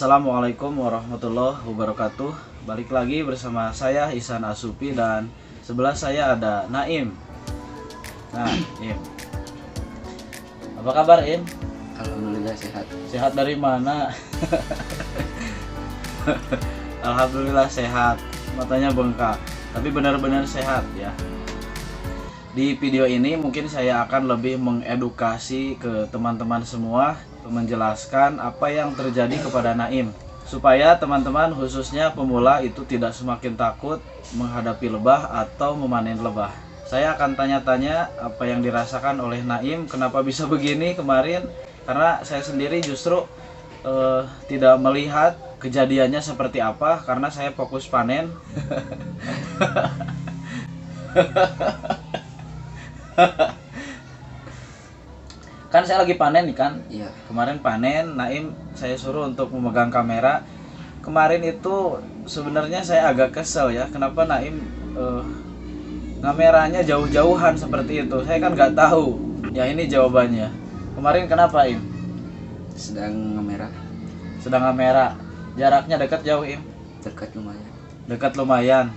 Assalamualaikum warahmatullahi wabarakatuh. Balik lagi bersama saya Ihsan Asupi dan sebelah saya ada Naim. Nah, Im. Apa kabar, Im? Alhamdulillah sehat. Sehat dari mana? Alhamdulillah sehat. Matanya bengkak, tapi benar-benar sehat ya. Di video ini mungkin saya akan lebih mengedukasi ke teman-teman semua, menjelaskan apa yang terjadi kepada Naim, supaya teman-teman khususnya pemula itu tidak semakin takut menghadapi lebah atau memanen lebah. Saya akan tanya-tanya apa yang dirasakan oleh Naim, kenapa bisa begini kemarin, karena saya sendiri justru tidak melihat kejadiannya seperti apa karena saya fokus panen. Kan saya lagi panen nih kan. Iya. Kemarin panen, Naim saya suruh untuk memegang kamera. Kemarin itu sebenarnya saya agak kesel ya, kenapa Naim kameranya jauh-jauhan seperti itu. Saya kan nggak tahu. Ya ini jawabannya. Kemarin kenapa, Im? Sedang ngemerah. Sedang kamera. Jaraknya dekat jauh, Im? Dekat lumayan. Dekat lumayan.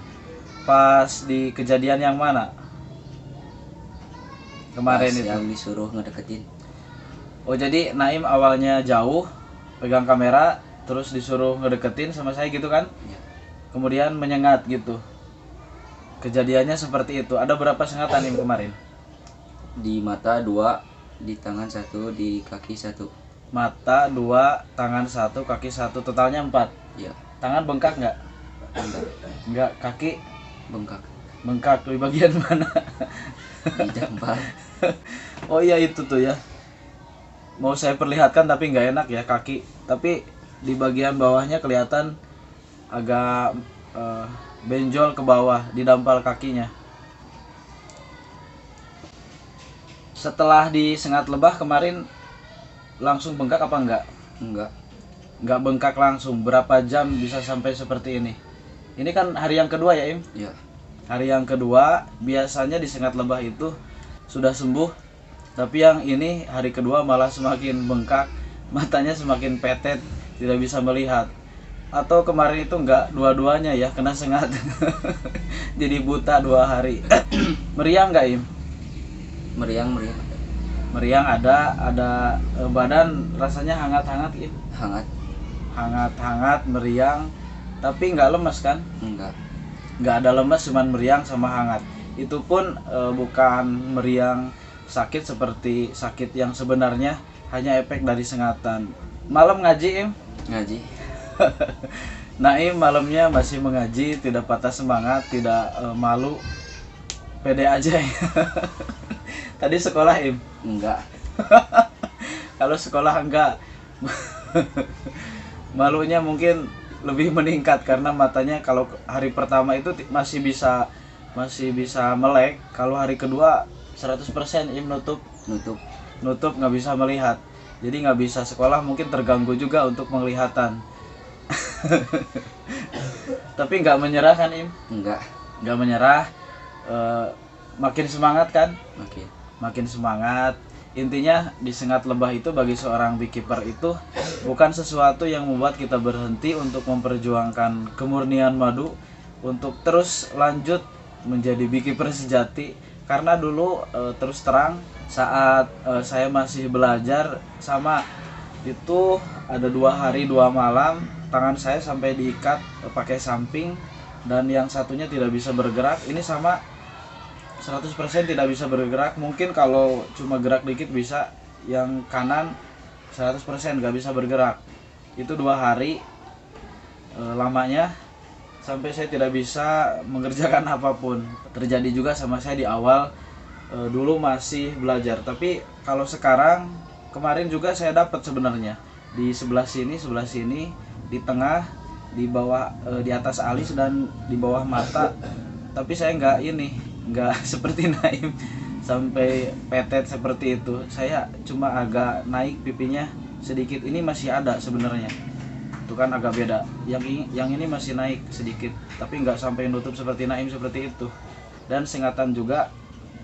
Pas di kejadian yang mana? Kemarin Pas itu. yang disuruh ngedeketin. Oh, jadi Naim awalnya jauh pegang kamera terus disuruh ngedeketin sama saya gitu kan? Ya. Kemudian menyengat gitu. Kejadiannya seperti itu. Ada berapa sengatan Naim kemarin? Di mata 2, di tangan 1, di kaki 1. Mata 2, tangan 1, kaki 1, totalnya 4. Ya. Tangan bengkak nggak? Enggak. Nggak. Kaki Bengkak. bengkak di bagian mana? Di jambal. Oh iya itu tuh ya. Mau saya perlihatkan tapi nggak enak ya kaki. Tapi di bagian bawahnya kelihatan agak benjol ke bawah di dampal kakinya. Setelah disengat lebah kemarin langsung bengkak apa enggak? Enggak. Enggak bengkak langsung. Berapa jam bisa sampai seperti ini? Ini kan hari yang kedua ya, Im? Ya. Hari yang kedua biasanya disengat lebah itu sudah sembuh, tapi yang ini hari kedua malah semakin bengkak, matanya semakin petet, tidak bisa melihat. Atau kemarin itu enggak dua-duanya ya, kena sengat. Jadi buta 2 hari. Meriang enggak, Im? Meriang. Meriang ada badan rasanya hangat-hangat, Im. Hangat. Hangat-hangat, meriang, tapi enggak lemes kan? Enggak. Nggak ada lemes, cuman meriang sama hangat. Itu pun bukan meriang sakit seperti sakit yang sebenarnya, hanya efek dari sengatan. Malam ngaji, Im? Ngaji. Naim malamnya masih mengaji, tidak patah semangat, tidak malu, pede aja ya. Tadi sekolah, Im? Enggak. Kalau sekolah enggak. Malunya mungkin lebih meningkat karena matanya kalau hari pertama itu masih bisa melek, kalau hari kedua 100% Im nutup nggak bisa melihat, jadi nggak bisa sekolah, mungkin terganggu juga untuk penglihatan. Tapi nggak menyerah kan, Im? Nggak menyerah. Makin semangat kan? Makin semangat. Intinya disengat lebah itu bagi seorang beekeeper itu bukan sesuatu yang membuat kita berhenti untuk memperjuangkan kemurnian madu, untuk terus lanjut menjadi beekeeper sejati. Karena dulu terus terang saat saya masih belajar sama itu, ada 2 hari 2 malam tangan saya sampai diikat pakai samping dan yang satunya tidak bisa bergerak. Ini sama 100% tidak bisa bergerak. Mungkin kalau cuma gerak dikit bisa, yang kanan 100% nggak bisa bergerak. Itu 2 hari lamanya sampai saya tidak bisa mengerjakan apapun. Terjadi juga sama saya di awal, dulu masih belajar. Tapi kalau sekarang, kemarin juga saya dapat sebenarnya di sebelah sini, di tengah, di bawah, di atas alis dan di bawah mata. Tapi saya nggak seperti Naim sampai petet seperti itu. Saya cuma agak naik pipinya sedikit, ini masih ada sebenarnya. Itu kan agak beda. Yang ini masih naik sedikit, tapi nggak sampai nutup seperti Naim seperti itu. Dan sengatan juga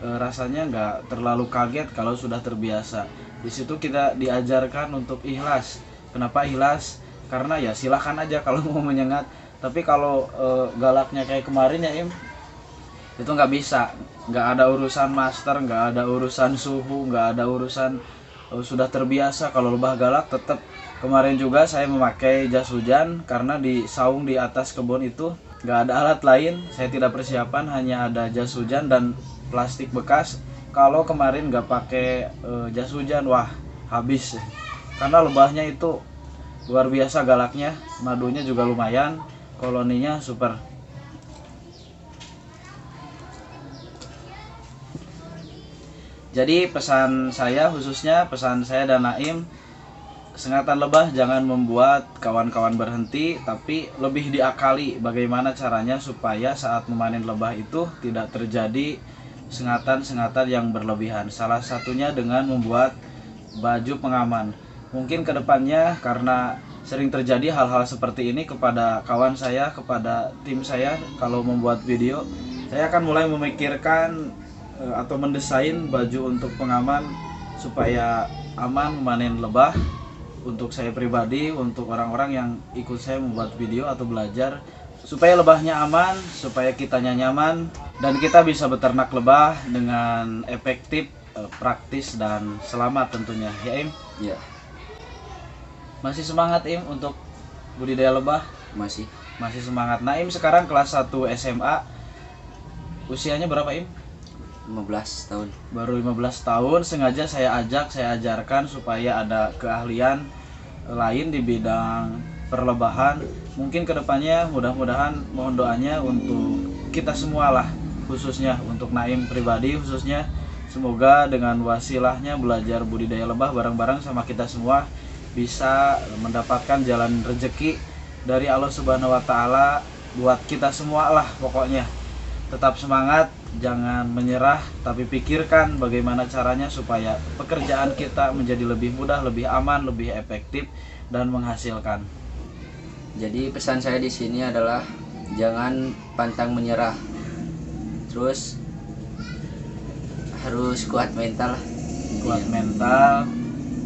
rasanya nggak terlalu kaget kalau sudah terbiasa. Di situ kita diajarkan untuk ikhlas. Kenapa ikhlas? karena ya silahkan aja kalau mau menyengat. Tapi kalau galaknya kayak kemarin ya Im, itu nggak bisa, nggak ada urusan master, nggak ada urusan suhu, nggak ada urusan sudah terbiasa. Kalau lebah galak tetap. Kemarin juga saya memakai jas hujan karena di saung di atas kebun itu nggak ada alat lain, saya tidak persiapan, hanya ada jas hujan dan plastik bekas. Kalau kemarin nggak pakai jas hujan, wah habis, karena lebahnya itu luar biasa galaknya, madunya juga lumayan, koloninya super. Jadi pesan saya, khususnya pesan saya dan Naim, sengatan lebah jangan membuat kawan-kawan berhenti, tapi lebih diakali bagaimana caranya supaya saat memanen lebah itu tidak terjadi sengatan-sengatan yang berlebihan. Salah satunya dengan membuat baju pengaman. Mungkin kedepannya karena sering terjadi hal-hal seperti ini kepada kawan saya, kepada tim saya, kalau membuat video, saya akan mulai memikirkan atau mendesain baju untuk pengaman supaya aman memanen lebah. Untuk saya pribadi, untuk orang-orang yang ikut saya membuat video atau belajar, supaya lebahnya aman, supaya kitanya nyaman, dan kita bisa beternak lebah dengan efektif, praktis, dan selamat tentunya. Ya Im? Ya. Masih semangat Im untuk budidaya lebah? Masih semangat. Naim sekarang kelas 1 SMA. Usianya berapa Im? 15 tahun. Baru 15 tahun. Sengaja saya ajarkan supaya ada keahlian lain di bidang perlebahan. Mungkin kedepannya mudah-mudahan mohon doanya untuk kita semua lah, khususnya untuk Naim pribadi khususnya. Semoga dengan wasilahnya belajar budidaya lebah bareng-bareng sama kita semua bisa mendapatkan jalan rezeki dari Allah Subhanahu wa Ta'ala buat kita semua lah pokoknya. Tetap semangat, jangan menyerah, tapi pikirkan bagaimana caranya supaya pekerjaan kita menjadi lebih mudah, lebih aman, lebih efektif, dan menghasilkan. Jadi pesan saya di sini adalah jangan pantang menyerah. Terus harus kuat mental. Kuat mental.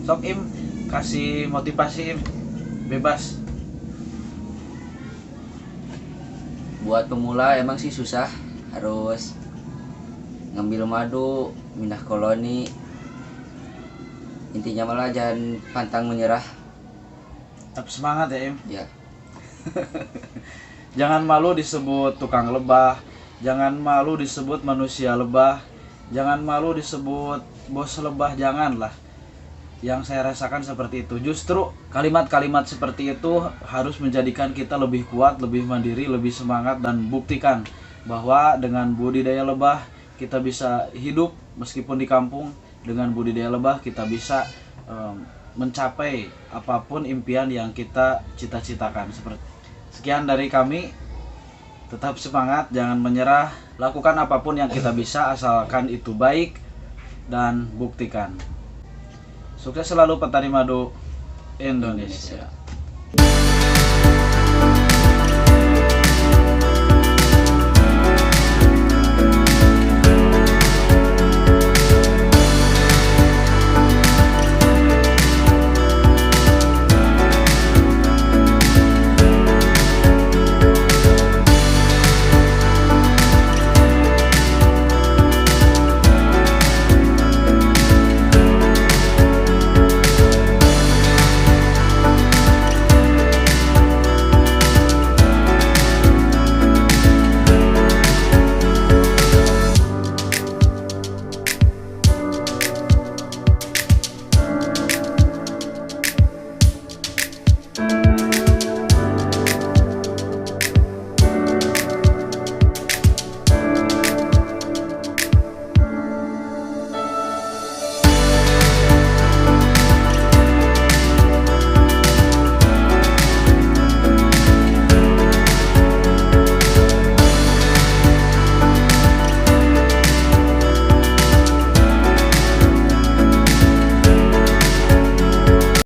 Sok Im, kasih motivasi Im, bebas. Buat pemula emang sih susah, harus ngambil madu, pindah koloni. Intinya malah jangan pantang menyerah. Tetap semangat ya Im. Ya. Jangan malu disebut tukang lebah, jangan malu disebut manusia lebah, jangan malu disebut bos lebah, janganlah. Yang saya rasakan seperti itu. Justru kalimat-kalimat seperti itu harus menjadikan kita lebih kuat, lebih mandiri, lebih semangat, dan buktikan bahwa dengan budidaya lebah kita bisa hidup meskipun di kampung. Dengan budidaya lebah kita bisa mencapai apapun impian yang kita cita-citakan. Sekian dari kami. Tetap semangat, jangan menyerah, lakukan apapun yang kita bisa asalkan itu baik, dan buktikan. Sukses selalu petani madu Indonesia.